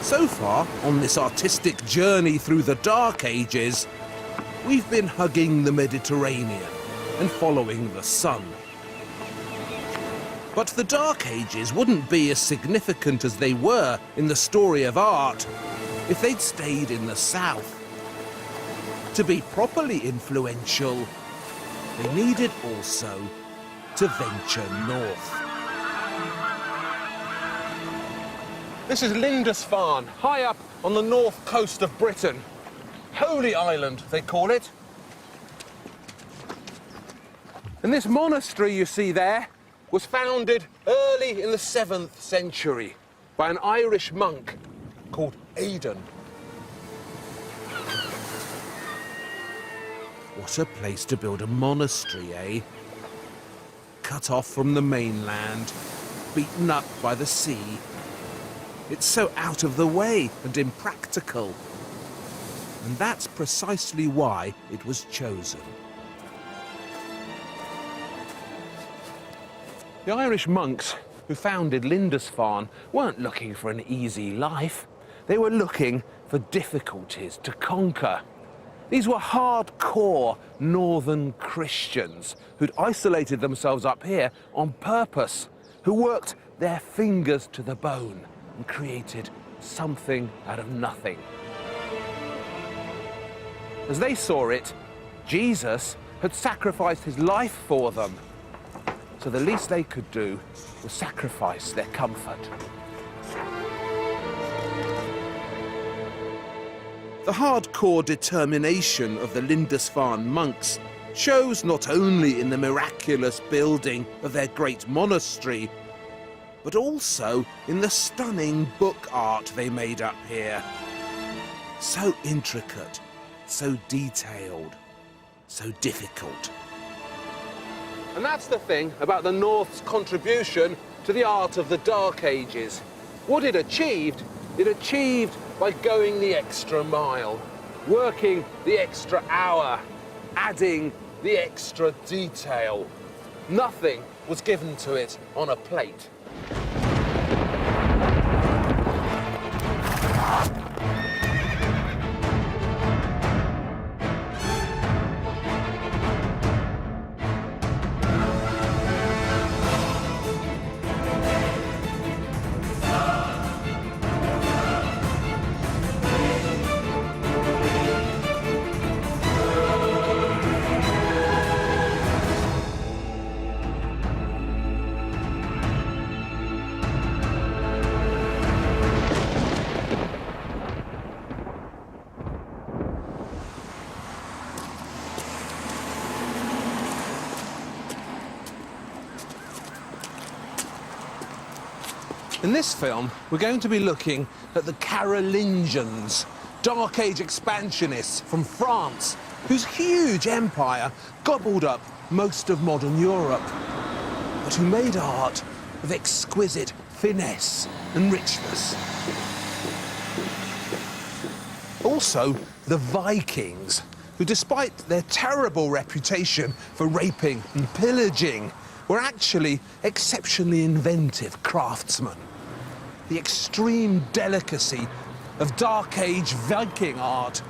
So far, on this artistic journey through the Dark Ages, we've been hugging the Mediterranean and following the sun. But the Dark Ages wouldn't be as significant as they were in the story of art if they'd stayed in the south. To be properly influential, they needed also to venture north. This is Lindisfarne, high up on the north coast of Britain. Holy Island, they call it. And this monastery you see there was founded early in the 7th century by an Irish monk called Aidan. What a place to build a monastery, eh? Cut off from the mainland, beaten up by the sea. It's so out of the way and impractical. And that's precisely why it was chosen. The Irish monks who founded Lindisfarne weren't looking for an easy life. They were looking for difficulties to conquer. These were hardcore northern Christians who'd isolated themselves up here on purpose, who worked their fingers to the bone and created something out of nothing. As they saw it, Jesus had sacrificed his life for them. So the least they could do was sacrifice their comfort. The hardcore determination of the Lindisfarne monks shows not only in the miraculous building of their great monastery, but also in the stunning book art they made up here. So intricate, so detailed, so difficult. And that's the thing about the North's contribution to the art of the Dark Ages. What it achieved by going the extra mile, working the extra hour, adding the extra detail. Nothing was given to it on a plate. In this film, we're going to be looking at the Carolingians, Dark Age expansionists from France, whose huge empire gobbled up most of modern Europe, but who made art with exquisite finesse and richness. Also, the Vikings, who, despite their terrible reputation for raping and pillaging, were actually exceptionally inventive craftsmen. The extreme delicacy of Dark Age Viking art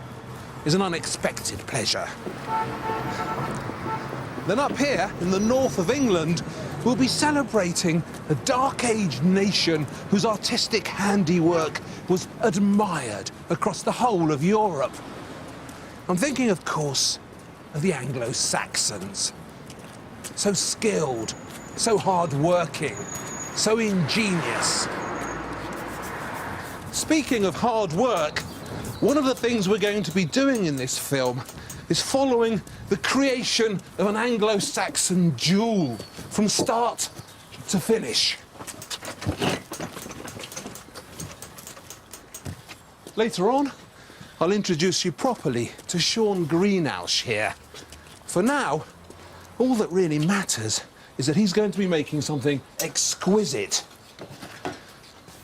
is an unexpected pleasure. Then up here, in the north of England, we'll be celebrating a Dark Age nation whose artistic handiwork was admired across the whole of Europe. I'm thinking, of course, of the Anglo-Saxons. So skilled, so hard-working, so ingenious. Speaking of hard work, one of the things we're going to be doing in this film is following the creation of an Anglo-Saxon jewel from start to finish. Later on, I'll introduce you properly to Sean Greenhalgh here. For now, all that really matters is that he's going to be making something exquisite.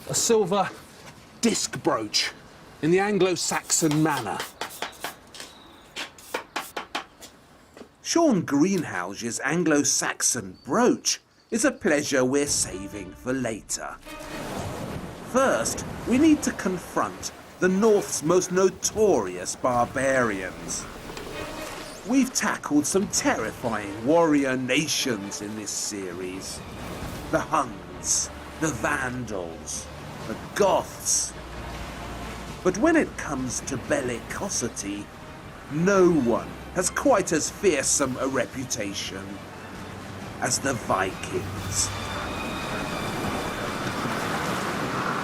A silver disc brooch in the Anglo-Saxon manner. Sean Greenhalgh's Anglo-Saxon brooch is a pleasure we're saving for later. first, we need to confront the North's most notorious barbarians. We've tackled some terrifying warrior nations in this series. The Huns, the Vandals, the Goths. But when it comes to bellicosity, no one has quite as fearsome a reputation as the Vikings.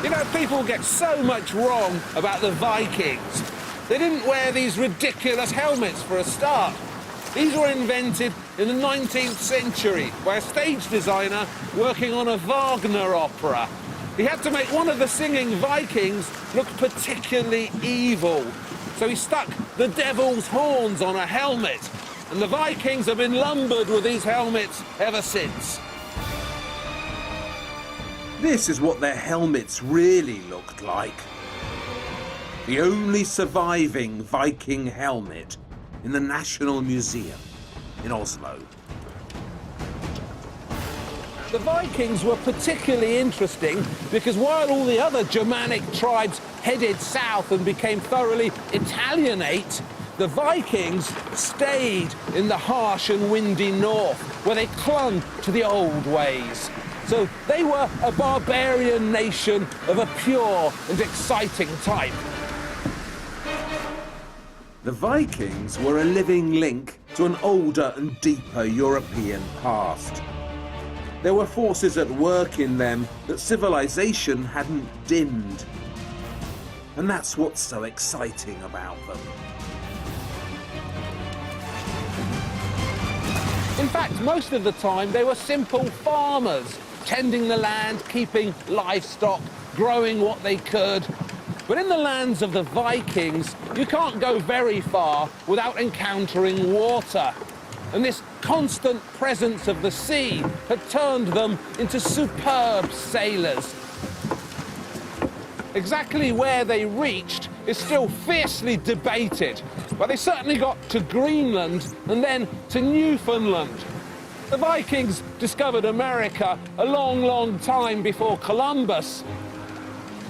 You know, people get so much wrong about the Vikings. They didn't wear these ridiculous helmets for a start. These were invented in the 19th century by a stage designer working on a Wagner opera. He had to make one of the singing Vikings look particularly evil. So he stuck the devil's horns on a helmet. And the Vikings have been lumbered with these helmets ever since. This is what their helmets really looked like. The only surviving Viking helmet in the National Museum in Oslo. The Vikings were particularly interesting because while all the other Germanic tribes headed south and became thoroughly Italianate, the Vikings stayed in the harsh and windy north, where they clung to the old ways. So they were a barbarian nation of a pure and exciting type. The Vikings were a living link to an older and deeper European past. There were forces at work in them that civilization hadn't dimmed. And that's what's so exciting about them. In fact, most of the time they were simple farmers, tending the land, keeping livestock, growing what they could. But in the lands of the Vikings, you can't go very far without encountering water. And this constant presence of the sea had turned them into superb sailors. Exactly where they reached is still fiercely debated, but they certainly got to Greenland and then to Newfoundland. The Vikings discovered America a long, long time before Columbus.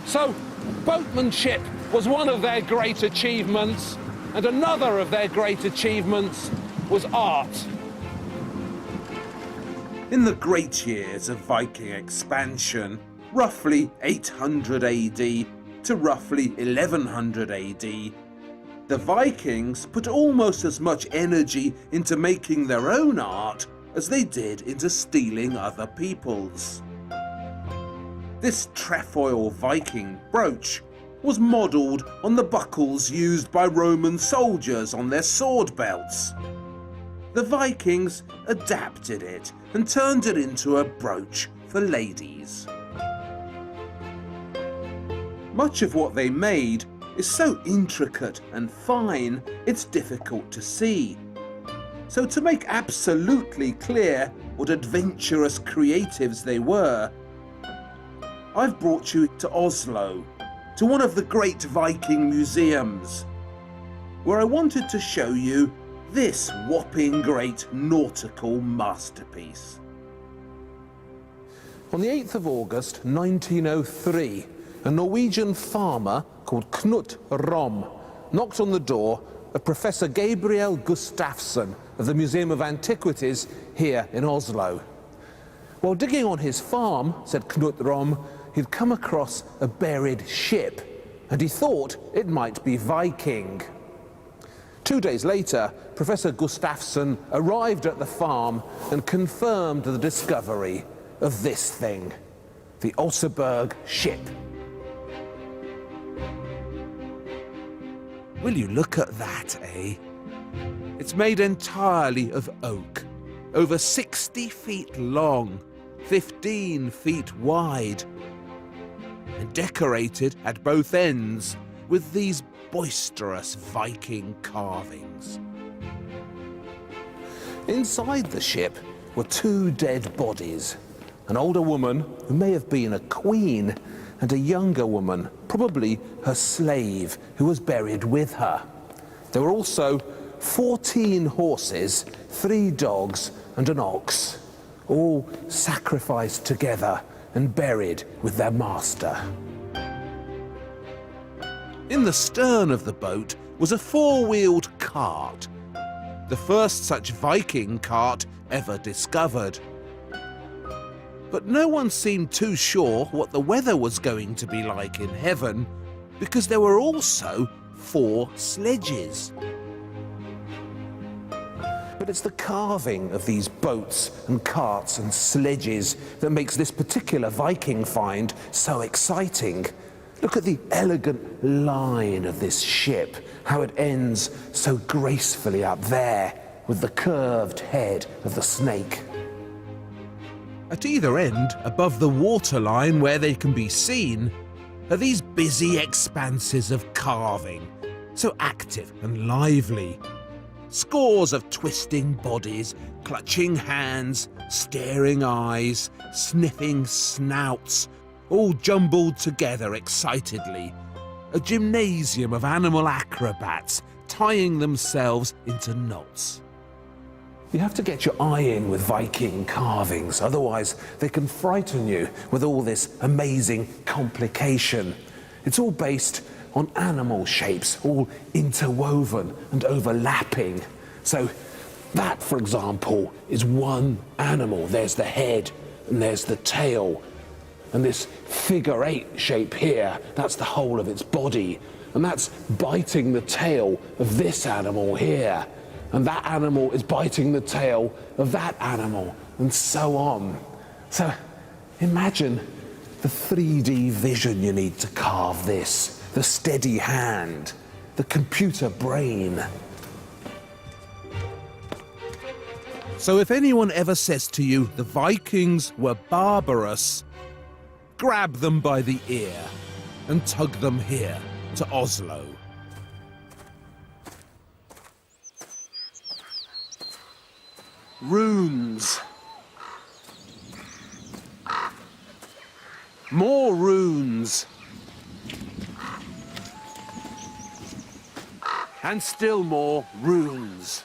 So, boatmanship was one of their great achievements, and another of their great achievements was art. In the great years of Viking expansion, roughly 800 AD to roughly 1100 AD, the Vikings put almost as much energy into making their own art as they did into stealing other people's. This trefoil Viking brooch was modelled on the buckles used by Roman soldiers on their sword belts. The Vikings adapted it and turned it into a brooch for ladies. Much of what they made is so intricate and fine, it's difficult to see. So to make absolutely clear what adventurous creatives they were, I've brought you to Oslo, to one of the great Viking museums, where I wanted to show you this whopping great nautical masterpiece. On the 8th of August 1903, a Norwegian farmer called Knut Rom knocked on the door of Professor Gabriel Gustafsson of the Museum of Antiquities here in Oslo. While digging on his farm, said Knut Rom, he'd come across a buried ship, and he thought it might be Viking. 2 days later, Professor Gustafsson arrived at the farm and confirmed the discovery of this thing, the Oseberg ship. Will you look at that, eh? It's made entirely of oak, over 60 feet long, 15 feet wide, and decorated at both ends with these boisterous Viking carvings. Inside the ship were 2 dead bodies, an older woman who may have been a queen, and a younger woman, probably her slave, who was buried with her. There were also 14 horses, 3 dogs, and an ox, all sacrificed together and buried with their master. In the stern of the boat was a four-wheeled cart, the first such Viking cart ever discovered. But no one seemed too sure what the weather was going to be like in heaven, because there were also 4 sledges. But it's the carving of these boats and carts and sledges that makes this particular Viking find so exciting. Look at the elegant line of this ship, how it ends so gracefully up there with the curved head of the snake. At either end, above the waterline where they can be seen, are these busy expanses of carving, so active and lively. Scores of twisting bodies, clutching hands, staring eyes, sniffing snouts, all jumbled together excitedly. A gymnasium of animal acrobats tying themselves into knots. You have to get your eye in with Viking carvings, otherwise they can frighten you with all this amazing complication. It's all based on animal shapes, all interwoven and overlapping. So that, for example, is one animal. There's the head and there's the tail. And this figure 8 shape here, that's the whole of its body. And that's biting the tail of this animal here. And that animal is biting the tail of that animal, and so on. So imagine the 3D vision you need to carve this, the steady hand, the computer brain. So if anyone ever says to you the Vikings were barbarous, grab them by the ear and tug them here to Oslo. Runes. More runes. And still more runes.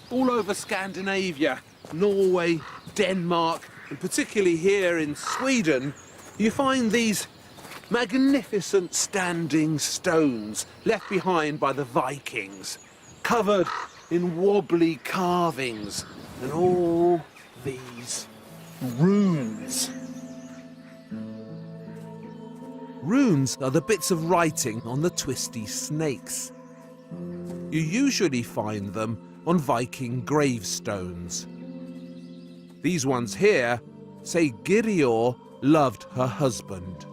All over Scandinavia, Norway, Denmark, and particularly here in Sweden, you find these magnificent standing stones left behind by the Vikings, covered in wobbly carvings and all these runes. Runes are the bits of writing on the twisty snakes. You usually find them on Viking gravestones. These ones here say Girior loved her husband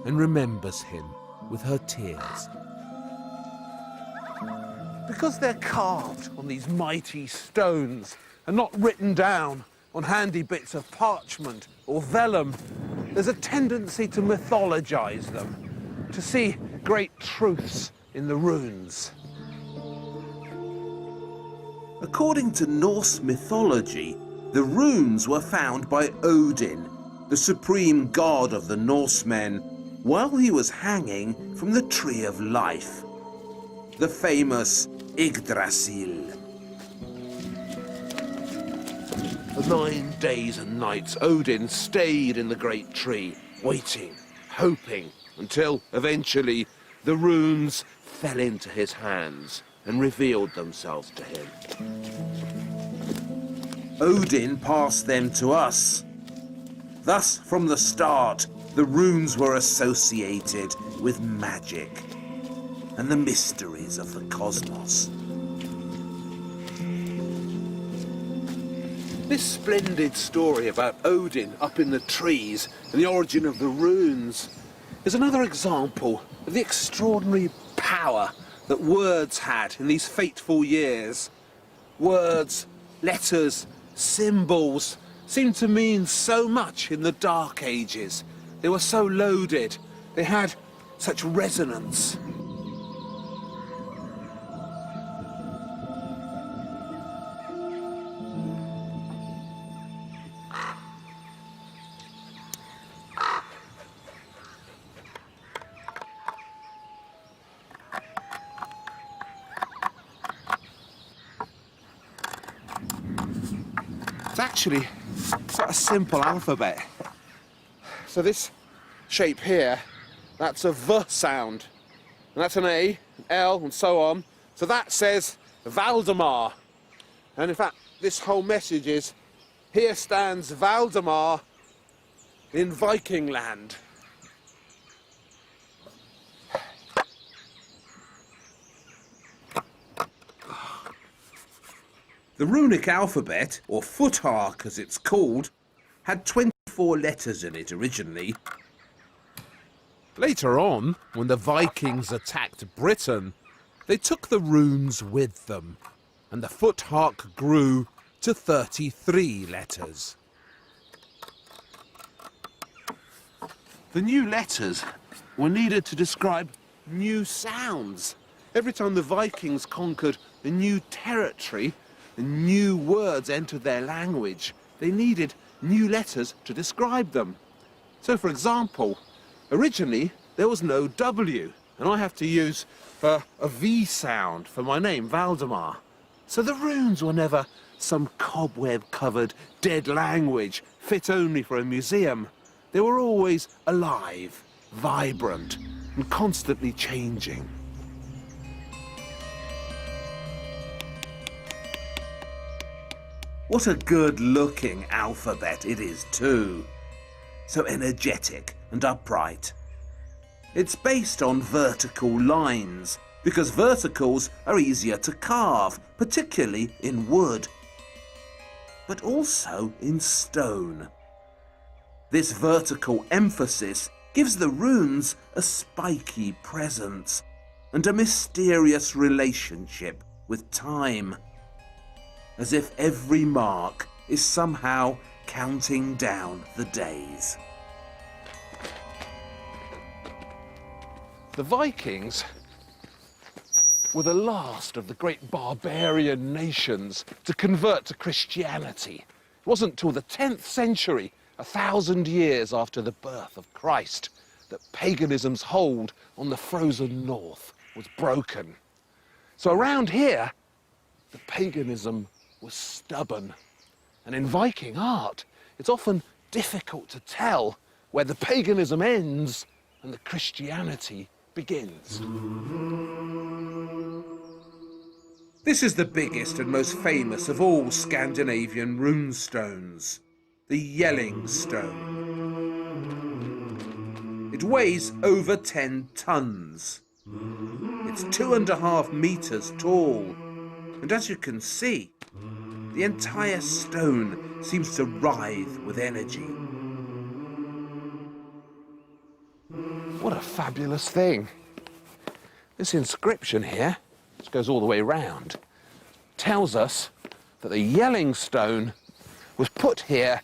and remembers him with her tears. Because they're carved on these mighty stones and not written down on handy bits of parchment or vellum, there's a tendency to mythologize them, to see great truths in the runes. According to Norse mythology, the runes were found by Odin, the supreme god of the Norsemen, while he was hanging from the Tree of Life, the famous Yggdrasil. For 9 days and nights, Odin stayed in the great tree, waiting, hoping, until eventually the runes fell into his hands and revealed themselves to him. Odin passed them to us. Thus, from the start, the runes were associated with magic and the mysteries of the cosmos. This splendid story about Odin up in the trees and the origin of the runes is another example of the extraordinary power that words had in these fateful years. Words, letters, symbols seemed to mean so much in the Dark Ages. They were so loaded. They had such resonance. It's actually quite a simple alphabet. So this shape here That's a V sound. And that's an A, an L, and so on. So that says Valdemar. And in fact, this whole message is, here stands Valdemar in Viking land. The runic alphabet, or Futhark as it's called, had 24 letters in it originally. Later on, when the Vikings attacked Britain, they took the runes with them, and the Futhark grew to 33 letters. The new letters were needed to describe new sounds. Every time the Vikings conquered a new territory, and new words entered their language, they needed new letters to describe them. So, for example, originally there was no W, and I have to use a V sound for my name, Valdemar. So the runes were never some cobweb-covered dead language fit only for a museum. They were always alive, vibrant, and constantly changing. What a good-looking alphabet it is, too. So energetic and upright. It's based on vertical lines, because verticals are easier to carve, particularly in wood, but also in stone. This vertical emphasis gives the runes a spiky presence and a mysterious relationship with time, as if every mark is somehow counting down the days. The Vikings were the last of the great barbarian nations to convert to Christianity. It wasn't till the 10th century, 1,000 years after the birth of Christ, that paganism's hold on the frozen north was broken. So around here, the paganism was stubborn. And in Viking art, it's often difficult to tell where the paganism ends and the Christianity begins. This is the biggest and most famous of all Scandinavian runestones, the Yelling Stone. It weighs over 10 tons. It's 2.5 meters tall, and as you can see, the entire stone seems to writhe with energy. What a fabulous thing. This inscription here, which goes all the way round, tells us that the Yelling Stone was put here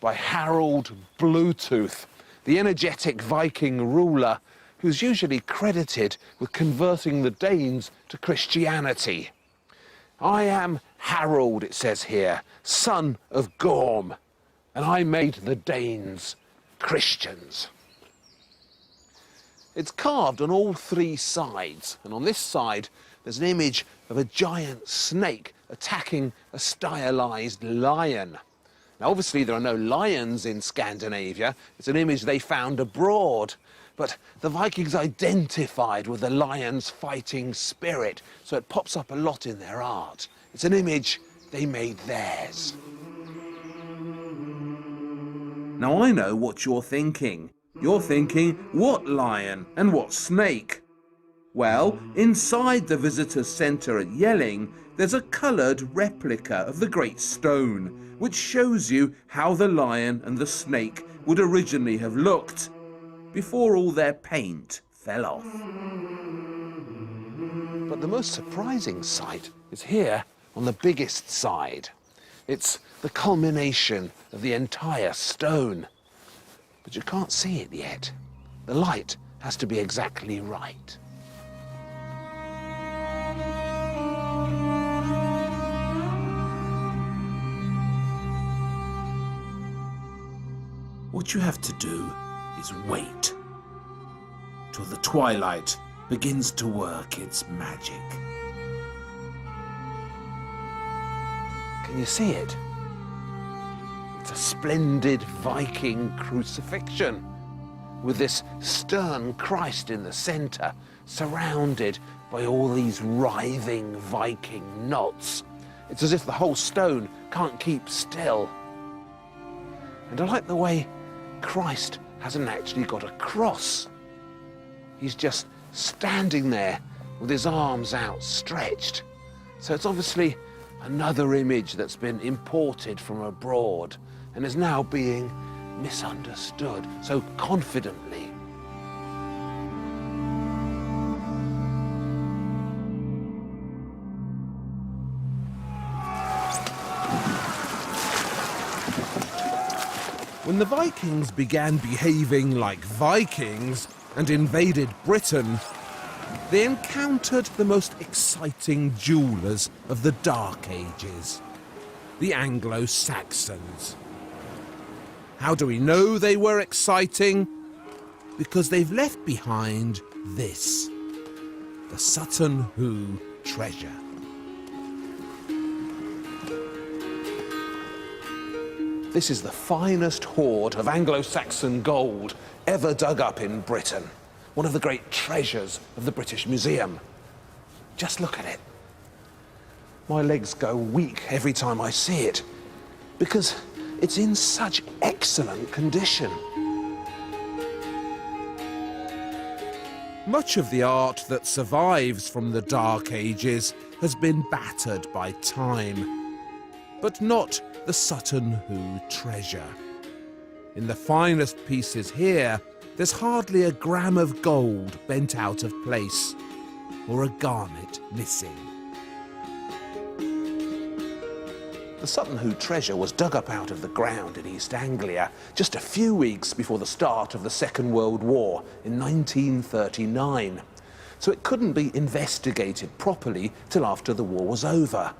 by Harold Bluetooth, the energetic Viking ruler who's usually credited with converting the Danes to Christianity. I am Harold, it says here, son of Gorm, and I made the Danes Christians. It's carved on all 3 sides, and on this side there's an image of a giant snake attacking a stylized lion. Now obviously there are no lions in Scandinavia, it's an image they found abroad, but the Vikings identified with the lion's fighting spirit, so it pops up a lot in their art. It's an image they made theirs. Now I know what you're thinking. You're thinking, what lion and what snake? Well, inside the visitor centre at Yelling, there's a coloured replica of the Great Stone, which shows you how the lion and the snake would originally have looked, before all their paint fell off. But the most surprising sight is here on the biggest side. It's the culmination of the entire stone. But you can't see it yet. The light has to be exactly right. What you have to do is wait till the twilight begins to work its magic. Can you see it? It's a splendid Viking crucifixion. with this stern Christ in the centre, surrounded by all these writhing Viking knots. It's as if the whole stone can't keep still. And I like the way Christ hasn't actually got a cross. He's just standing there with his arms outstretched. So it's obviously another image that's been imported from abroad and is now being misunderstood so confidently. When the Vikings began behaving like Vikings and invaded Britain, they encountered the most exciting jewelers of the Dark Ages, the Anglo-Saxons. How do we know they were exciting? Because they've left behind this, the Sutton Hoo treasure. This is the finest hoard of Anglo-Saxon gold ever dug up in Britain. One of the great treasures of the British Museum. Just look at it. My legs go weak every time I see it, because it's in such excellent condition. Much of the art that survives from the Dark Ages has been battered by time, but not the Sutton Hoo treasure. In the finest pieces here, there's hardly a gram of gold bent out of place, or a garnet missing. The Sutton Hoo treasure was dug up out of the ground in East Anglia just a few weeks before the start of the Second World War in 1939. So it couldn't be investigated properly till after the war was over.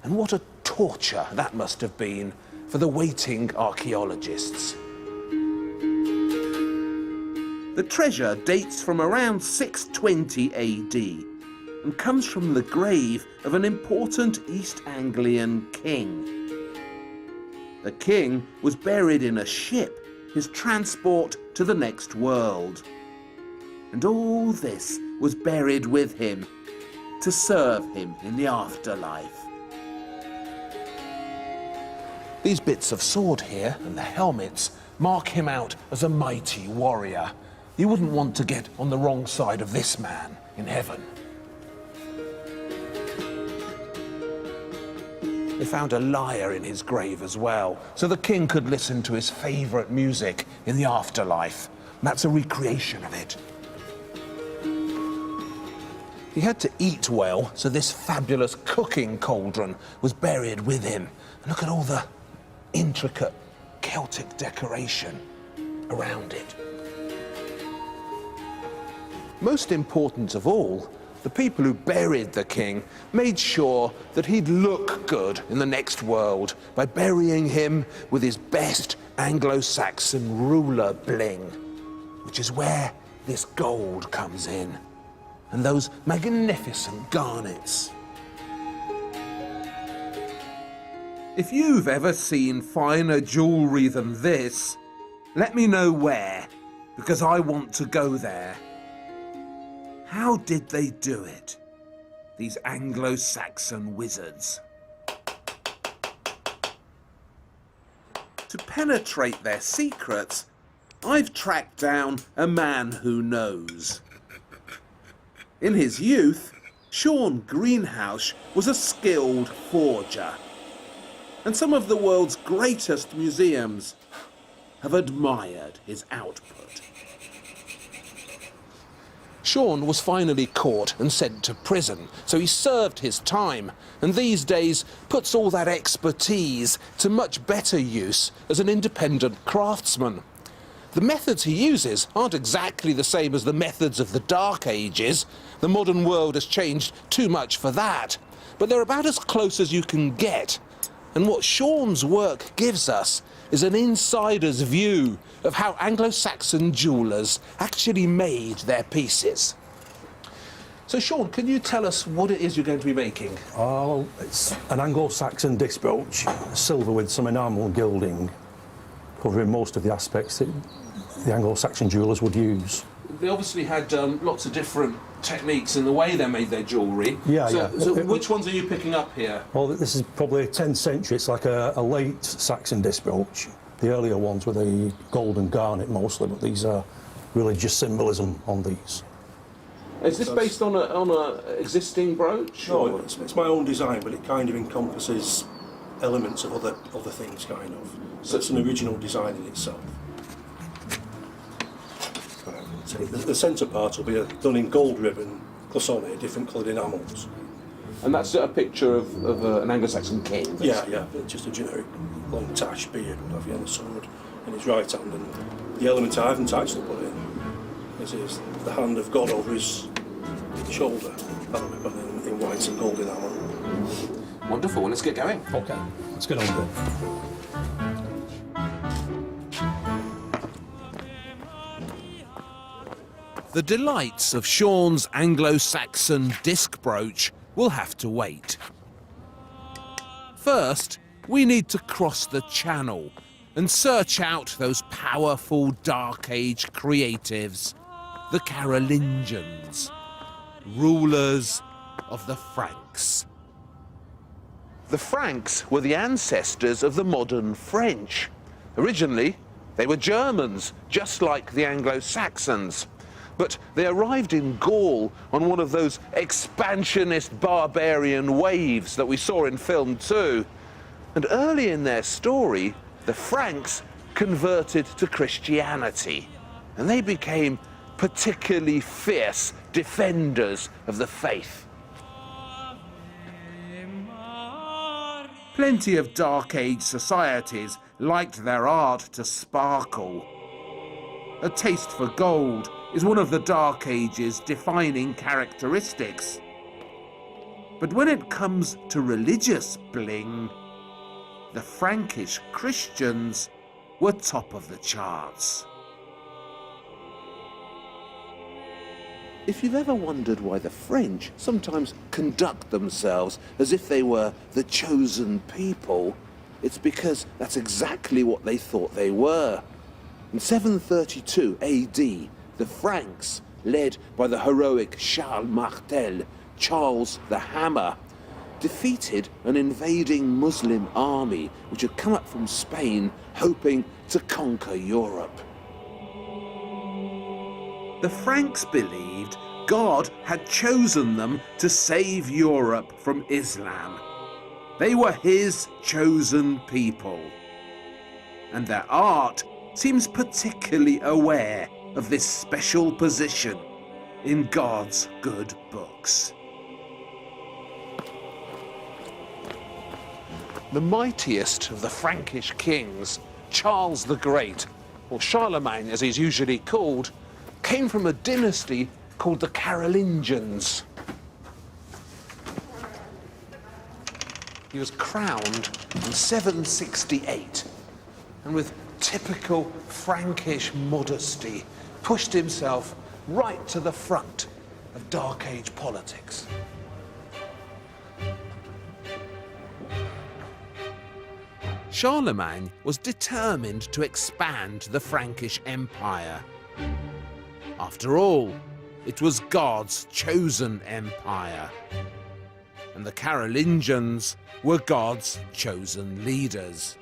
And what a torture that must have been for the waiting archaeologists. The treasure dates from around 620 AD and comes from the grave of an important East Anglian king. The king was buried in a ship, his transport to the next world. And all this was buried with him to serve him in the afterlife. These bits of sword here and the helmets mark him out as a mighty warrior. You wouldn't want to get on the wrong side of this man in heaven. They found a lyre in his grave as well, so the king could listen to his favourite music in the afterlife. And that's a recreation of it. He had to eat well, so this fabulous cooking cauldron was buried with him. Look at all the intricate Celtic decoration around it. Most important of all, the people who buried the king made sure that he'd look good in the next world by burying him with his best Anglo-Saxon ruler bling, which is where this gold comes in, and those magnificent garnets. If you've ever seen finer jewellery than this, let me know where, because I want to go there. How did they do it, these Anglo-Saxon wizards? To penetrate their secrets, I've tracked down a man who knows. In his youth, Sean Greenhouse was a skilled forger, and some of the world's greatest museums have admired his output. Sean was finally caught and sent to prison, so he served his time, and these days puts all that expertise to much better use as an independent craftsman. The methods he uses aren't exactly the same as the methods of the Dark Ages. The modern world has changed too much for that, but they're about as close as you can get. And what Sean's work gives us is an insider's view of how Anglo-Saxon jewellers actually made their pieces. So Sean, can you tell us what it is you're going to be making? Oh, it's an Anglo-Saxon disc brooch, silver with some enamel gilding. covering most of the aspects that the Anglo-Saxon jewellers would use. They obviously had lots of different techniques in the way they made their jewellery. So which ones are you picking up here? Well, this is probably 10th century. It's like a late Saxon disc brooch. The earlier ones were the gold and garnet mostly, but these are religious symbolism on these. Is this based on a existing brooch? No, it's my own design, but it kind of encompasses elements of other things, kind of. So it's an original design in itself. The centre part will be done in gold ribbon, cloisonné, different coloured enamels. And that's a picture of an Anglo-Saxon king? Yeah, just a generic long tash beard, what have you, and a sword in his right hand. And the element I haven't actually put in is the hand of God over his shoulder, in white and gold enamel. Wonderful, let's get going. Okay, let's get on with it. The delights of Sean's Anglo-Saxon disc brooch will have to wait. First, we need to cross the Channel and search out those powerful Dark Age creatives, the Carolingians, rulers of the Franks. The Franks were the ancestors of the modern French. Originally, they were Germans, just like the Anglo-Saxons. But they arrived in Gaul on one of those expansionist barbarian waves that we saw in film 2. And early in their story, the Franks converted to Christianity, and they became particularly fierce defenders of the faith. Plenty of Dark Age societies liked their art to sparkle. A taste for gold is one of the Dark Age's defining characteristics. But when it comes to religious bling, the Frankish Christians were top of the charts. If you've ever wondered why the French sometimes conduct themselves as if they were the chosen people, it's because that's exactly what they thought they were. In 732 AD, the Franks, led by the heroic Charles Martel, Charles the Hammer, defeated an invading Muslim army which had come up from Spain hoping to conquer Europe. The Franks believed God had chosen them to save Europe from Islam. They were his chosen people. And their art seems particularly aware of this special position in God's good books. The mightiest of the Frankish kings, Charles the Great, or Charlemagne as he's usually called, came from a dynasty called the Carolingians. He was crowned in 768, and with typical Frankish modesty, pushed himself right to the front of Dark Age politics. Charlemagne was determined to expand the Frankish Empire. After all, it was God's chosen empire, and the Carolingians were God's chosen leaders.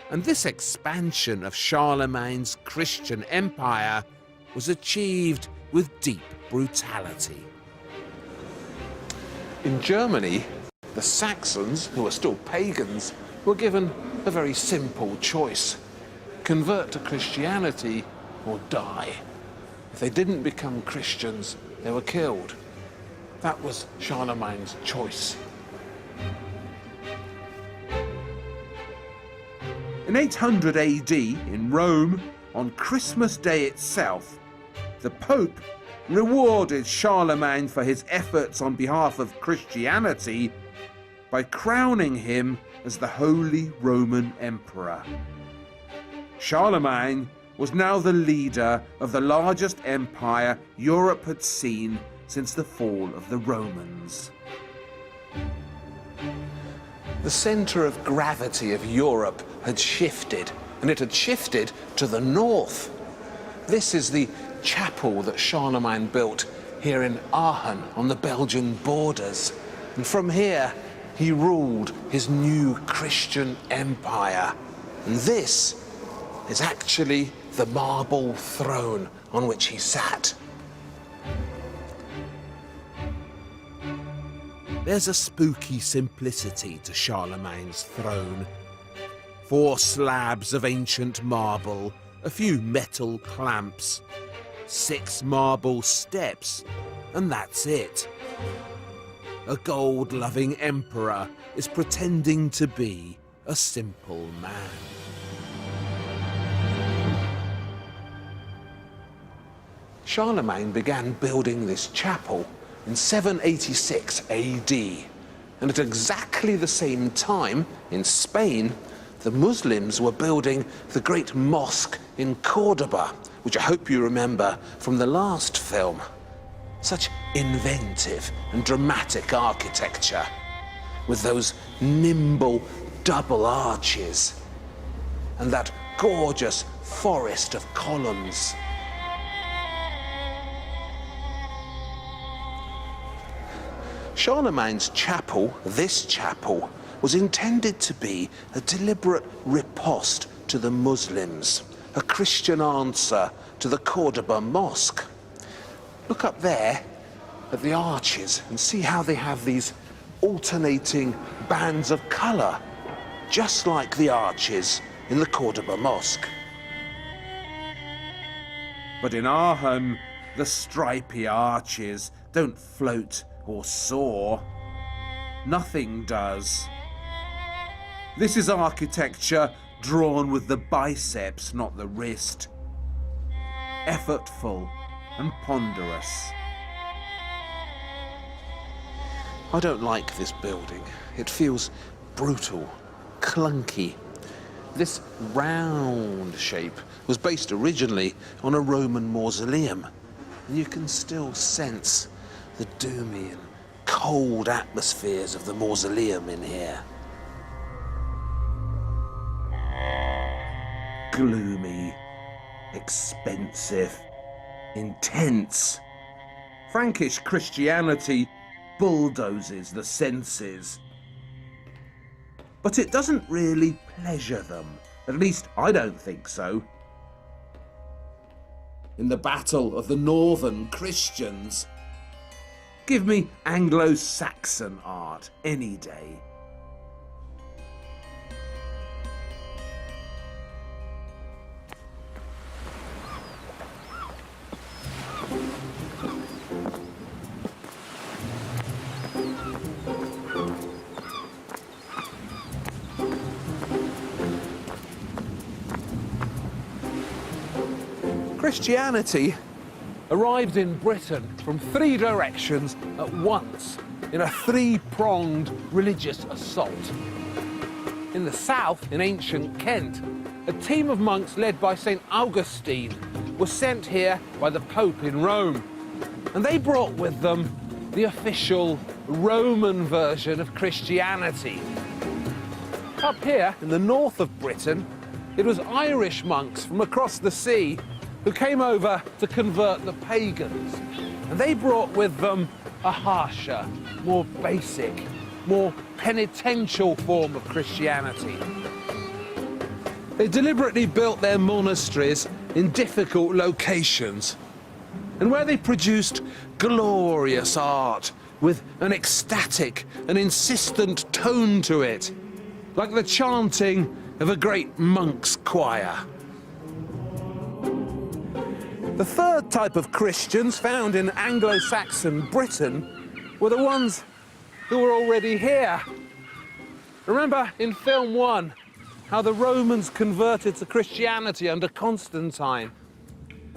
And this expansion of Charlemagne's Christian empire was achieved with deep brutality. In Germany, the Saxons, who were still pagans, were given a very simple choice: convert to Christianity or die. If they didn't become Christians, they were killed. That was Charlemagne's choice. In 800 AD, in Rome, on Christmas Day itself, the Pope rewarded Charlemagne for his efforts on behalf of Christianity by crowning him as the Holy Roman Emperor. Charlemagne was now the leader of the largest empire Europe had seen since the fall of the Romans. The centre of gravity of Europe had shifted, and it had shifted to the north. This is the chapel that Charlemagne built here in Aachen on the Belgian borders. And from here, he ruled his new Christian empire. And this is actually the marble throne on which he sat. There's a spooky simplicity to Charlemagne's throne. 4 slabs of ancient marble, a few metal clamps, 6 marble steps, and that's it. A gold-loving emperor is pretending to be a simple man. Charlemagne began building this chapel in 786 AD, and at exactly the same time, in Spain, the Muslims were building the great mosque in Cordoba, which I hope you remember from the last film. Such inventive and dramatic architecture, with those nimble double arches and that gorgeous forest of columns. Charlemagne's chapel, this chapel, was intended to be a deliberate riposte to the Muslims, a Christian answer to the Cordoba Mosque. Look up there at the arches and see how they have these alternating bands of colour, just like the arches in the Cordoba Mosque. But in Aachen, the stripy arches don't float or soar. Nothing does. This is architecture drawn with the biceps, not the wrist. Effortful and ponderous. I don't like this building. It feels brutal, clunky. This round shape was based originally on a Roman mausoleum, and you can still sense the doomy and cold atmospheres of the mausoleum in here. Gloomy, expensive, intense. Frankish Christianity bulldozes the senses. But it doesn't really pleasure them. At least I don't think so. In the battle of the northern Christians, give me Anglo-Saxon art any day. Christianity arrived in Britain from 3 directions at once in a 3-pronged religious assault. In the south, in ancient Kent, a team of monks led by St. Augustine was sent here by the Pope in Rome. And they brought with them the official Roman version of Christianity. Up here, in the north of Britain, it was Irish monks from across the sea who came over to convert the pagans. And they brought with them a harsher, more basic, more penitential form of Christianity. They deliberately built their monasteries in difficult locations, and where they produced glorious art with an ecstatic and insistent tone to it, like the chanting of a great monk's choir. The third type of Christians found in Anglo-Saxon Britain were the ones who were already here. Remember in film 1 how the Romans converted to Christianity under Constantine,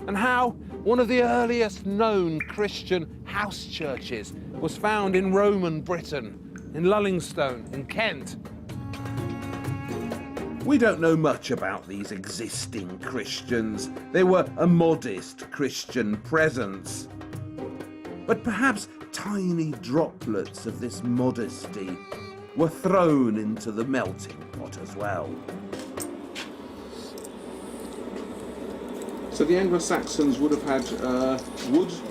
and how one of the earliest known Christian house churches was found in Roman Britain, in Lullingstone, in Kent. We don't know much about these existing Christians. They were a modest Christian presence. But perhaps tiny droplets of this modesty were thrown into the melting pot as well. So the Anglo-Saxons would have had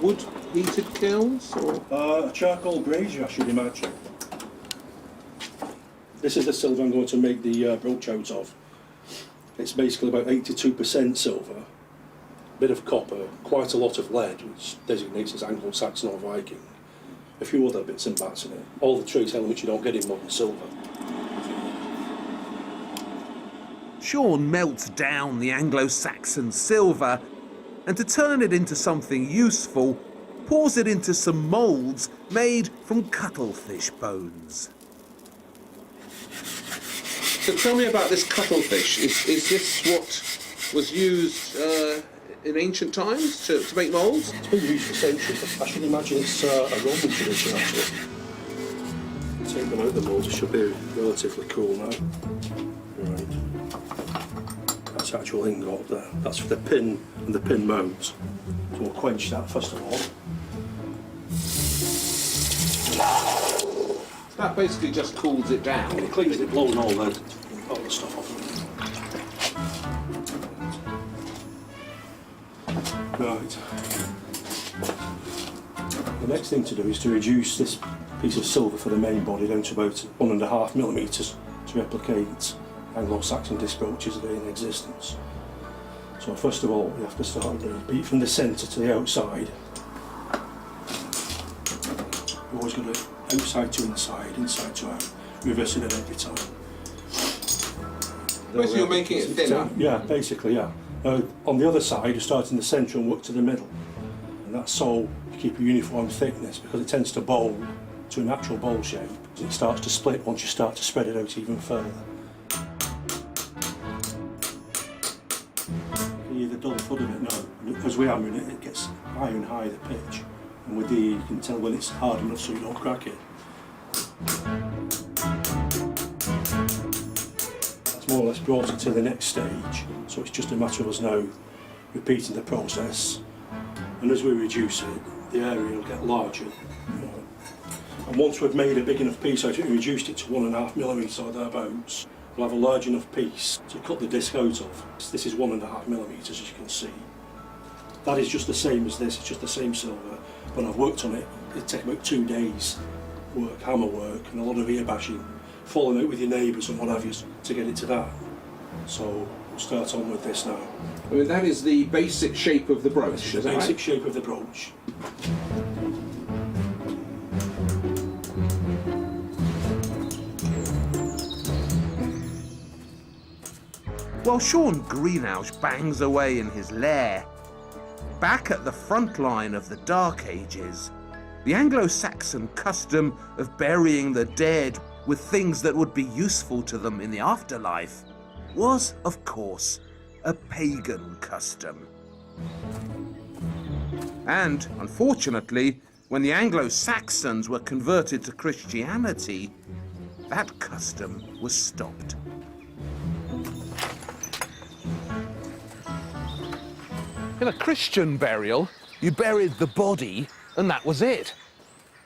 wood-heated kilns, or? A charcoal brazier, I should imagine. This is the silver I'm going to make the brooch out of. It's basically about 82% silver, a bit of copper, quite a lot of lead, which designates as Anglo-Saxon or Viking, a few other bits and bats in it. All the trace elements you don't get in modern silver. Sean melts down the Anglo-Saxon silver, and to turn it into something useful, pours it into some moulds made from cuttlefish bones. So tell me about this cuttlefish. Is this what was used in ancient times to make moulds? It's been used for centuries. I should imagine it's a Roman tradition, actually. Take them out of the moulds, it should be relatively cool now. Right. That's actual ingot there. That's for the pin and the pin mounts. So we'll quench that first of all. That basically just cools it down. And it cleans it, blows all the stuff off. Right. The next thing to do is to reduce this piece of silver for the main body down to about 1.5mm to replicate Anglo-Saxon disc brooches that are in existence. So first of all, we have to start the beat from the centre to the outside. We've always got it outside to inside to out, reversing it every time. Basically, you're making it thinner. Yeah, basically, yeah. Now, on the other side, you start in the centre and work to the middle. And that's so you keep a uniform thickness, because it tends to bowl to a natural bowl shape. It starts to split once you start to spread it out even further. You hear the dull thud of it now. As we hammer it, it gets higher and higher the pitch. And with the, you can tell when it's hard enough so you don't crack it. That's more or less brought it to the next stage. So it's just a matter of us now repeating the process. And as we reduce it, the area will get larger. And once we've made a big enough piece out of it and reduced it to 1.5mm or thereabouts, we'll have a large enough piece to cut the disc out of. This is 1.5mm, as you can see. That is just the same as this, it's just the same silver. When I've worked on it, it'd take about 2 days work, hammer work, and a lot of ear bashing, falling out with your neighbours and what have you to get it to that. So we'll start on with this now. I mean, that is the basic shape of the brooch, is that right? Basic shape of the brooch. While Sean Greenhalgh bangs away in his lair, back at the front line of the Dark Ages, the Anglo-Saxon custom of burying the dead with things that would be useful to them in the afterlife was, of course, a pagan custom. And, unfortunately, when the Anglo-Saxons were converted to Christianity, that custom was stopped. In a Christian burial, you buried the body and that was it.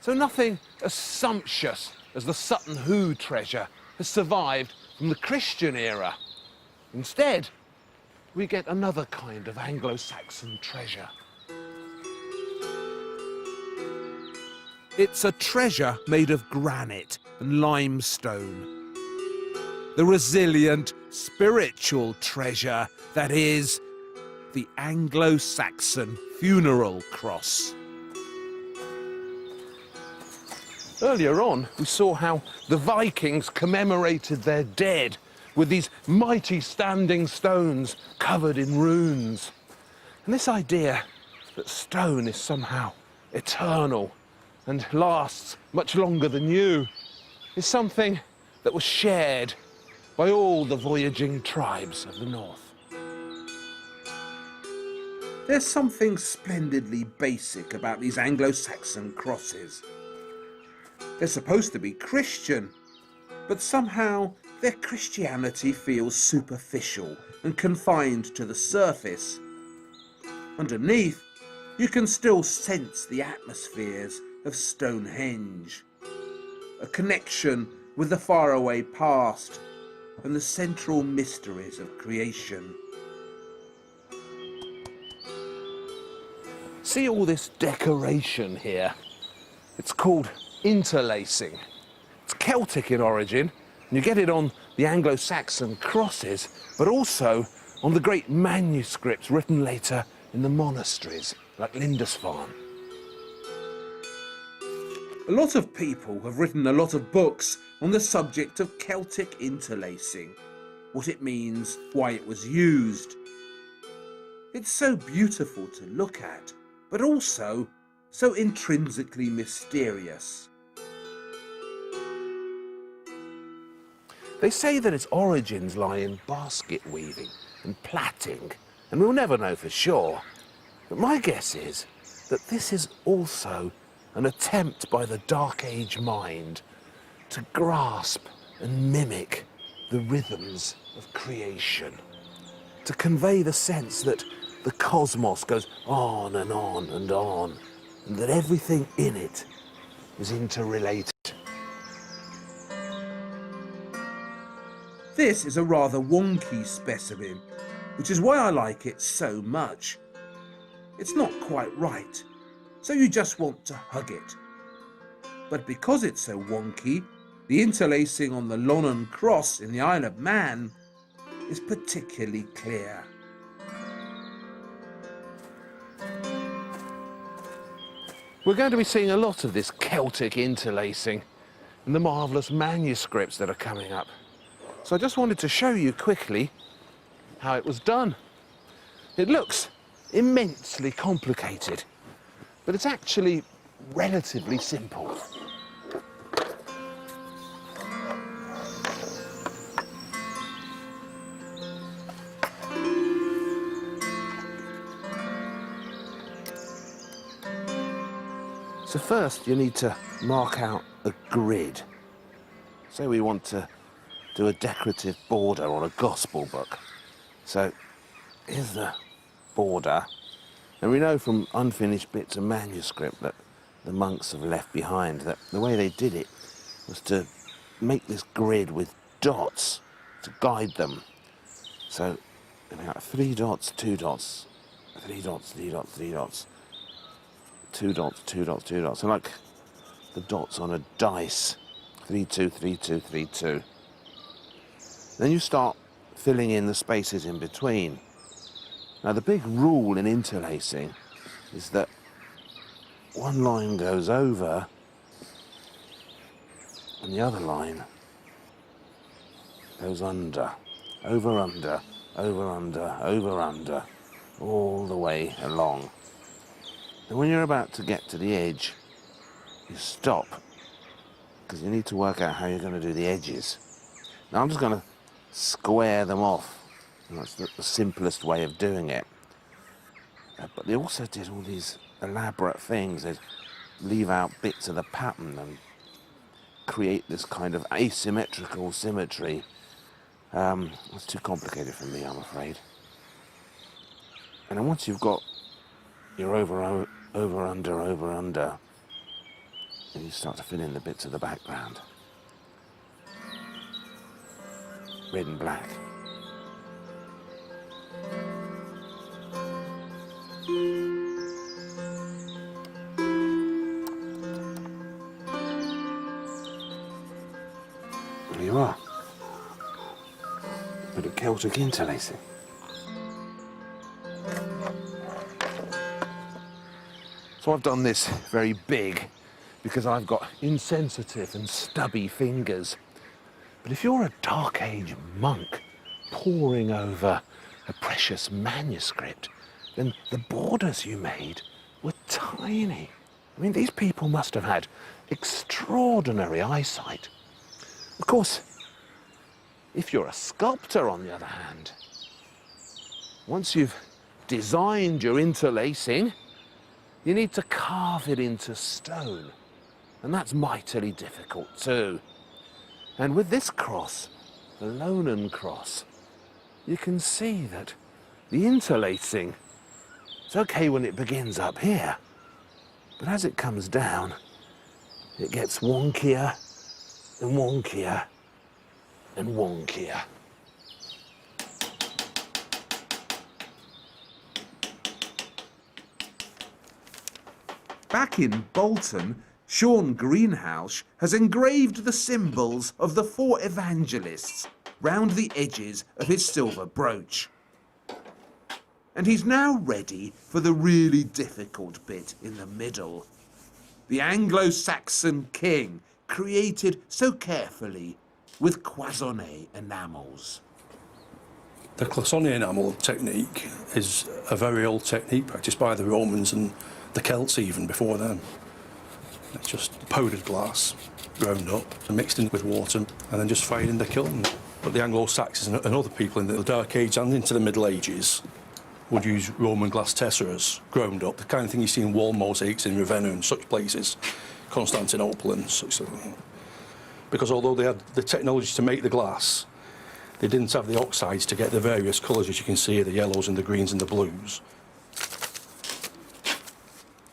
So nothing as sumptuous as the Sutton Hoo treasure has survived from the Christian era. Instead, we get another kind of Anglo-Saxon treasure. It's a treasure made of granite and limestone. The resilient, spiritual treasure that is the Anglo-Saxon funeral cross. Earlier on, we saw how the Vikings commemorated their dead with these mighty standing stones covered in runes. And this idea that stone is somehow eternal and lasts much longer than you is something that was shared by all the voyaging tribes of the north. There's something splendidly basic about these Anglo-Saxon crosses. They're supposed to be Christian, but somehow their Christianity feels superficial and confined to the surface. Underneath, you can still sense the atmospheres of Stonehenge, a connection with the faraway past and the central mysteries of creation. See all this decoration here? It's called interlacing. It's Celtic in origin, and you get it on the Anglo-Saxon crosses, but also on the great manuscripts written later in the monasteries, like Lindisfarne. A lot of people have written a lot of books on the subject of Celtic interlacing, what it means, why it was used. It's so beautiful to look at, but also so intrinsically mysterious. They say that its origins lie in basket weaving and plaiting, and we'll never know for sure. But my guess is that this is also an attempt by the Dark Age mind to grasp and mimic the rhythms of creation, to convey the sense that the cosmos goes on and on and on, and that everything in it is interrelated. This is a rather wonky specimen, which is why I like it so much. It's not quite right, so you just want to hug it. But because it's so wonky, the interlacing on the Lonnon Cross in the Isle of Man is particularly clear. We're going to be seeing a lot of this Celtic interlacing in the marvellous manuscripts that are coming up. So I just wanted to show you quickly how it was done. It looks immensely complicated, but it's actually relatively simple. So first you need to mark out a grid. Say we want to do a decorative border on a gospel book. So here's the border. And we know from unfinished bits of manuscript that the monks have left behind that the way they did it was to make this grid with dots to guide them. So we got 3 dots, 2 dots, 3 dots, 3 dots, 3 dots, 2 dots, 2 dots, 2 dots. So like the dots on a dice. 3, 2, 3, 2, 3, 2. Then you start filling in the spaces in between. Now the big rule in interlacing is that one line goes over and the other line goes under, over, under, over, under, over, under, all the way along. And when you're about to get to the edge, you stop, because you need to work out how you're going to do the edges. Now I'm just going to square them off. And that's the simplest way of doing it. But they also did all these elaborate things. They'd leave out bits of the pattern and create this kind of asymmetrical symmetry. It's too complicated for me, I'm afraid. And then once you've got your over, under, and you start to fill in the bits of the background. Red and black. There you are. Bit of Celtic interlacing. So I've done this very big because I've got insensitive and stubby fingers. But if you're a Dark Age monk poring over a precious manuscript, then the borders you made were tiny. I mean, these people must have had extraordinary eyesight. Of course, if you're a sculptor, on the other hand, once you've designed your interlacing, you need to carve it into stone. And that's mightily difficult too. And with this cross, the Lonnon Cross, you can see that the interlacing, it's okay when it begins up here, but as it comes down, it gets wonkier and wonkier and wonkier. Back in Bolton, Sean Greenhouse has engraved the symbols of the four evangelists round the edges of his silver brooch. And he's now ready for the really difficult bit in the middle. The Anglo-Saxon king, created so carefully with cloisonné enamels. The cloisonné enamel technique is a very old technique practiced by the Romans and the Celts even before them. It's just powdered glass, ground up and mixed in with water and then just fired in the kiln. But the Anglo-Saxons and other people in the Dark Age and into the Middle Ages would use Roman glass tesseras, ground up, the kind of thing you see in wall mosaics in Ravenna and such places, Constantinople and such. Because although they had the technology to make the glass, they didn't have the oxides to get the various colours, as you can see, the yellows and the greens and the blues.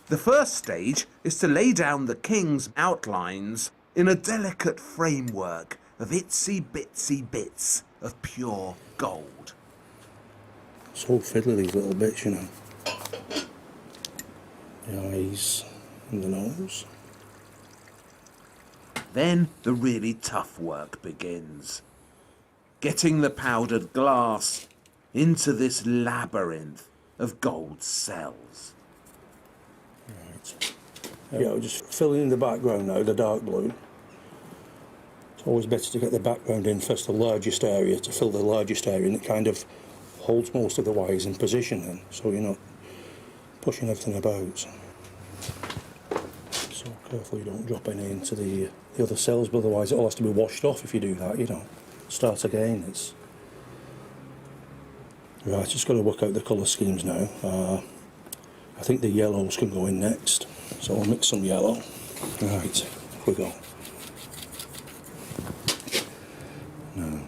The first stage is to lay down the king's outlines in a delicate framework of itsy-bitsy bits of pure gold. So fiddly, these little bits, you know. The eyes and the nose. Then the really tough work begins. Getting the powdered glass into this labyrinth of gold cells. Right. Yeah, we're just filling in the background now, the dark blue. It's always better to get the background in first, the largest area, to fill the largest area, and it kind of holds most of the wires in position then, so you're not pushing everything about. So careful you don't drop any into the other cells, but otherwise it all has to be washed off if you do that, you know. Start again. It's right, just got to work out the colour schemes now. I think the yellows can go in next, so I'll mix some yellow. Right, here we go. Now,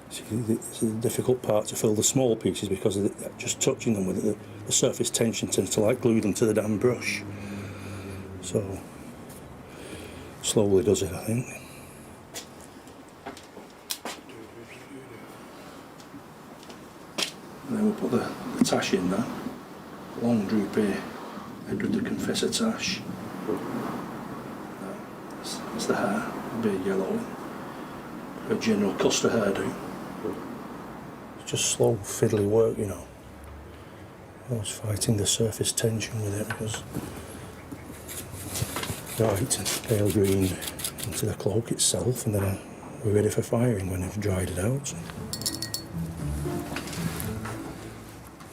see, this is the difficult part to fill the small pieces because of just touching them with it, the surface tension tends to like glue them to the damn brush. So slowly does it, I think. And then we'll put the tash in there. Long droopy Edward the Confessor tash. That's the hair, a bit yellow. A General Custer hairdo. It's just slow, fiddly work, you know. I was fighting the surface tension with it because. Right, pale green into the cloak itself, and then we're ready for firing when I've dried it out.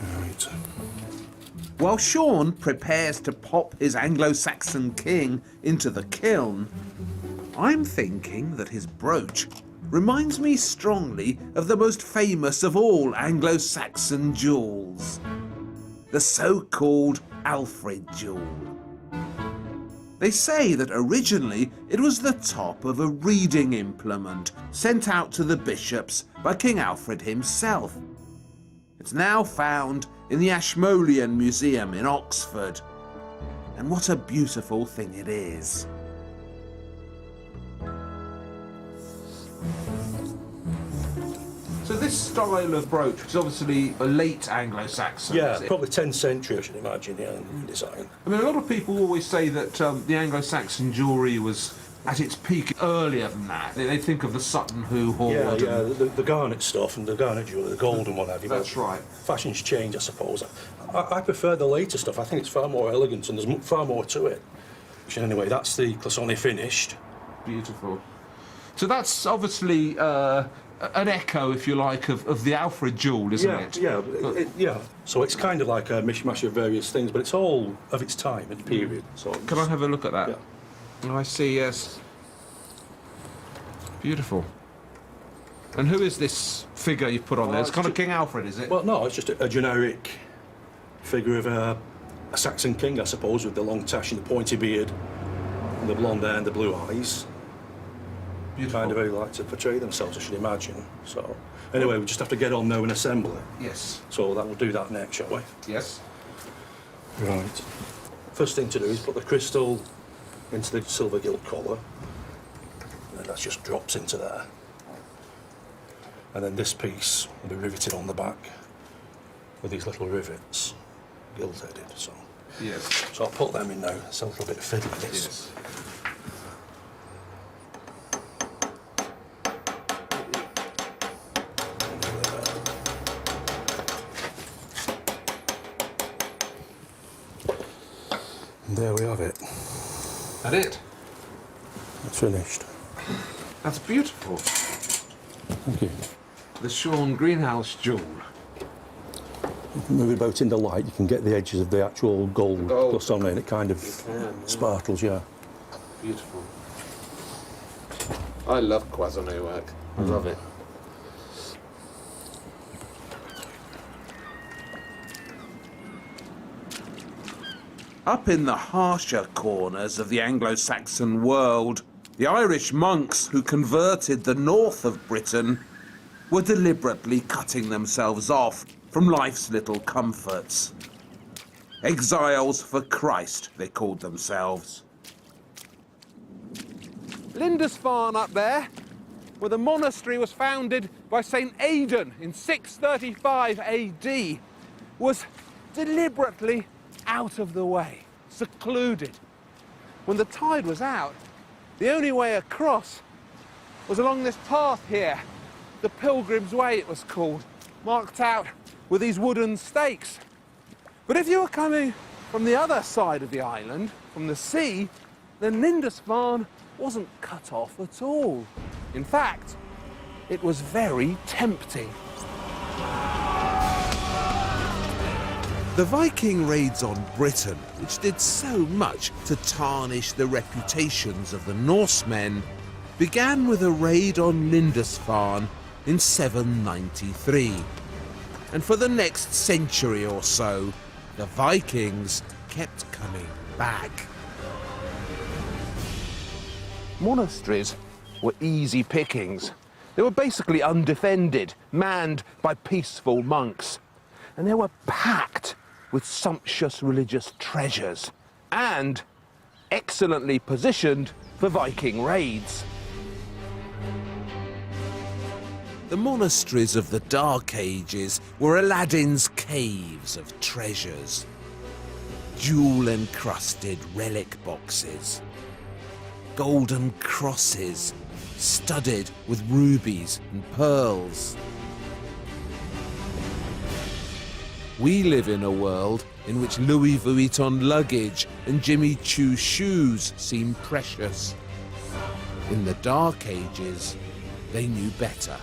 Right. While Sean prepares to pop his Anglo-Saxon king into the kiln, I'm thinking that his brooch reminds me strongly of the most famous of all Anglo-Saxon jewels, the so-called Alfred jewel. They say that originally it was the top of a reading implement sent out to the bishops by King Alfred himself. It's now found in the Ashmolean Museum in Oxford. And what a beautiful thing it is. So this style of brooch is obviously a late Anglo-Saxon. Yeah, is it? probably 10th century, I should imagine, yeah, in design. I mean, a lot of people always say that the Anglo-Saxon jewellery was at its peak earlier than that. They think of the Sutton Hoo hoard. Yeah, the garnet stuff and the garnet jewellery, the gold and what have you. That's right. Fashions change, I suppose. I prefer the later stuff. I think it's far more elegant and there's far more to it. Anyway, that's the cloisonné finished. Beautiful. So that's obviously an echo, if you like, of the Alfred jewel, isn't it? Yeah. So it's kind of like a mishmash of various things, but it's all of its time and period. So Can I have a look at that? Yeah. Oh, I see, yes. Beautiful. And who is this figure you've put on there? It's kind of King Alfred, is it? Well, no, it's just a generic figure of a Saxon king, I suppose, with the long tash and the pointy beard, and the blonde hair and the blue eyes. Beautiful. Kind of very like to portray themselves, I should imagine. So, anyway, we just have to get on now and assemble it. Yes. So that we'll do that next, shall we? Yes. Right. First thing to do is put the crystal into the silver gilt collar, and that just drops into there. And then this piece will be riveted on the back with these little rivets, gilt-headed. So, Yes. so I'll put them in now. It's a little bit fiddly, this. Yes. And there we have it. That it? It's finished. That's beautiful. Thank you. The Sean Greenhouse jewel. Move it about in the light, you can get the edges of the actual gold plus on it. It kind of sparkles, yeah. Beautiful. I love cloisonné work. I love it. Up in the harsher corners of the Anglo-Saxon world, the Irish monks who converted the north of Britain were deliberately cutting themselves off from life's little comforts. Exiles for Christ, they called themselves. Lindisfarne up there, where the monastery was founded by St. Aidan in 635 AD, was deliberately out of the way, secluded. When the tide was out, the only way across was along this path here, the Pilgrim's Way it was called, marked out with these wooden stakes. But if you were coming from the other side of the island, from the sea, then Lindisfarne wasn't cut off at all. In fact, it was very tempting. The Viking raids on Britain, which did so much to tarnish the reputations of the Norsemen, began with a raid on Lindisfarne in 793. And for the next century or so, the Vikings kept coming back. Monasteries were easy pickings. They were basically undefended, manned by peaceful monks. And they were packed with sumptuous religious treasures and excellently positioned for Viking raids. The monasteries of the Dark Ages were Aladdin's caves of treasures. Jewel-encrusted relic boxes, golden crosses studded with rubies and pearls. We live in a world in which Louis Vuitton luggage and Jimmy Choo shoes seem precious. In the Dark Ages, they knew better.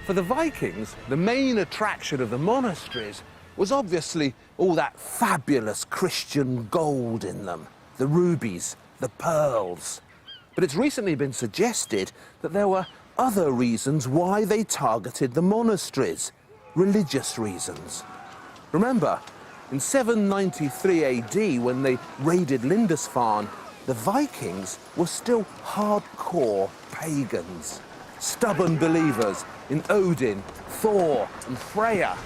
For the Vikings, the main attraction of the monasteries was obviously all that fabulous Christian gold in them, the rubies, the pearls. But it's recently been suggested that there were other reasons why they targeted the monasteries, religious reasons. Remember, in 793 AD, when they raided Lindisfarne, the Vikings were still hardcore pagans, stubborn believers in Odin, Thor, and Freya.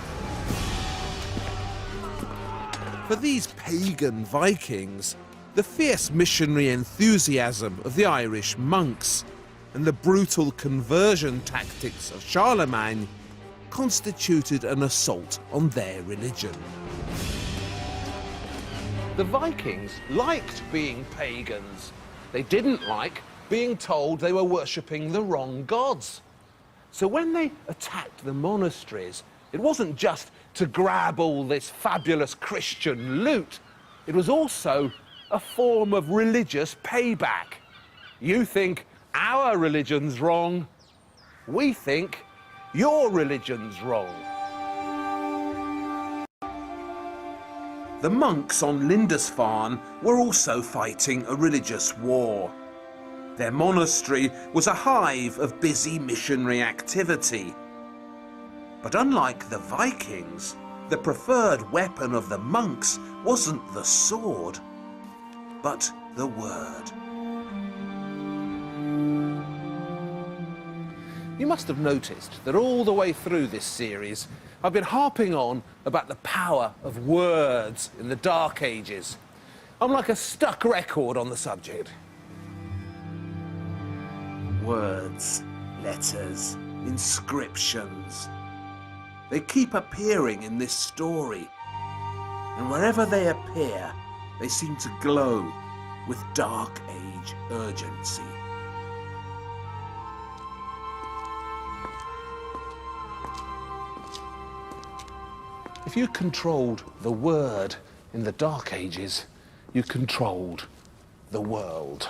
For these pagan Vikings, the fierce missionary enthusiasm of the Irish monks and the brutal conversion tactics of Charlemagne constituted an assault on their religion. The Vikings liked being pagans. They didn't like being told they were worshipping the wrong gods. So when they attacked the monasteries, it wasn't just to grab all this fabulous Christian loot. It was also a form of religious payback. You think our religion's wrong, we think your religion's wrong. The monks on Lindisfarne were also fighting a religious war. Their monastery was a hive of busy missionary activity. But unlike the Vikings, the preferred weapon of the monks wasn't the sword, but the word. You must have noticed that all the way through this series, I've been harping on about the power of words in the Dark Ages. I'm like a stuck record on the subject. Words, letters, inscriptions. They keep appearing in this story. And wherever they appear, they seem to glow with Dark Age urgency. If you controlled the word in the Dark Ages, you controlled the world.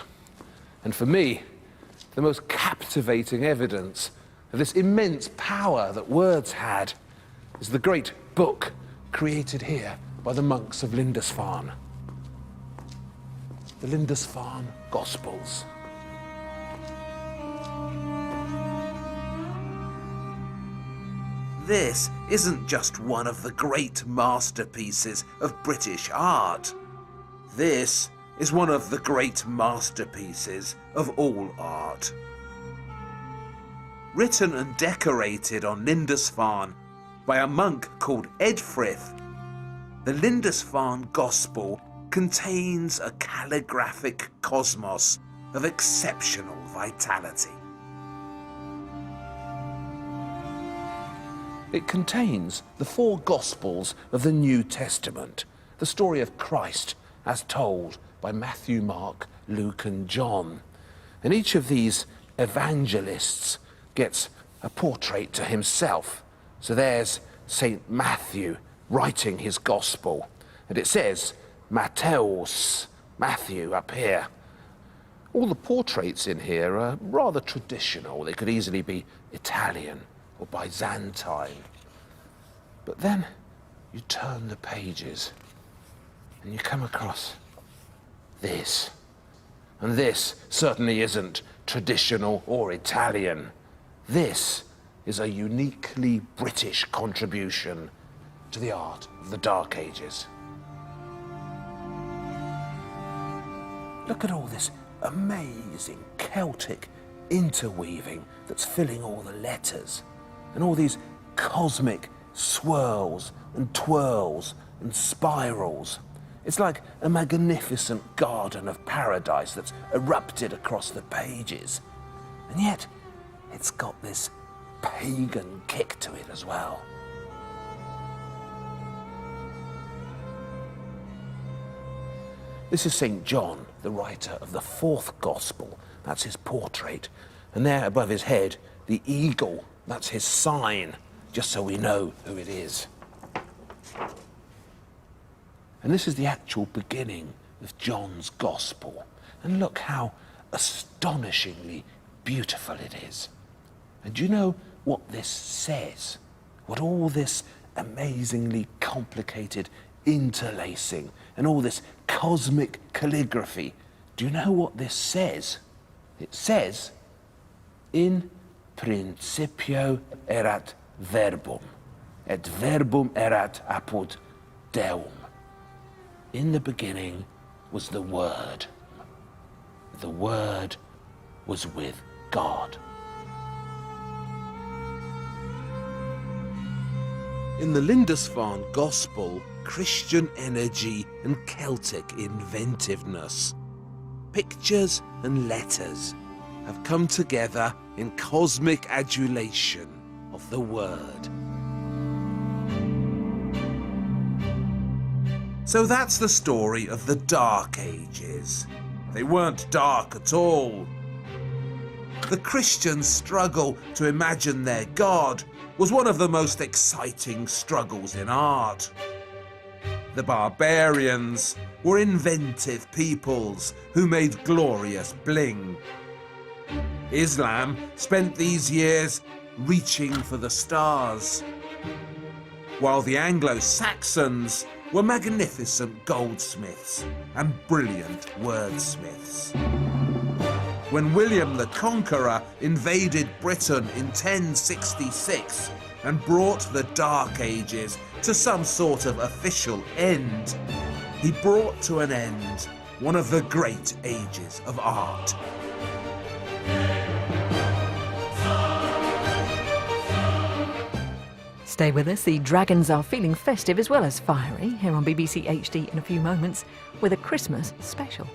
And for me, the most captivating evidence of this immense power that words had is the great book created here by the monks of Lindisfarne. The Lindisfarne Gospels. This isn't just one of the great masterpieces of British art. This is one of the great masterpieces of all art. Written and decorated on Lindisfarne by a monk called Edfrith, the Lindisfarne Gospel contains a calligraphic cosmos of exceptional vitality. It contains the 4 Gospels of the New Testament, the story of Christ as told by Matthew, Mark, Luke and John. And each of these evangelists gets a portrait to himself. So there's St. Matthew writing his Gospel, and it says Matthäus, Matthew, up here. All the portraits in here are rather traditional. They could easily be Italian or Byzantine. But then you turn the pages and you come across this. And this certainly isn't traditional or Italian. This is a uniquely British contribution to the art of the Dark Ages. Look at all this amazing Celtic interweaving that's filling all the letters, and all these cosmic swirls and twirls and spirals. It's like a magnificent garden of paradise that's erupted across the pages. And yet, it's got this pagan kick to it as well. This is St. John, the writer of the 4th Gospel. That's his portrait. And there above his head, the eagle. That's his sign, just so we know who it is. And this is the actual beginning of John's Gospel. And look how astonishingly beautiful it is. And do you know what this says? What all this amazingly complicated interlacing and all this cosmic calligraphy, do you know what this says? It says, in principio erat verbum, et verbum erat apud Deum. In the beginning was the Word. The Word was with God. In the Lindisfarne Gospel, Christian energy and Celtic inventiveness, pictures and letters have come together in cosmic adulation of the Word. So that's the story of the Dark Ages. They weren't dark at all. The Christians' struggle to imagine their God was one of the most exciting struggles in art. The barbarians were inventive peoples who made glorious bling. Islam spent these years reaching for the stars, while the Anglo-Saxons were magnificent goldsmiths and brilliant wordsmiths. When William the Conqueror invaded Britain in 1066 and brought the Dark Ages to some sort of official end, he brought to an end one of the great ages of art. Stay with us. The Dragons are feeling festive as well as fiery here on BBC HD in a few moments with a Christmas special.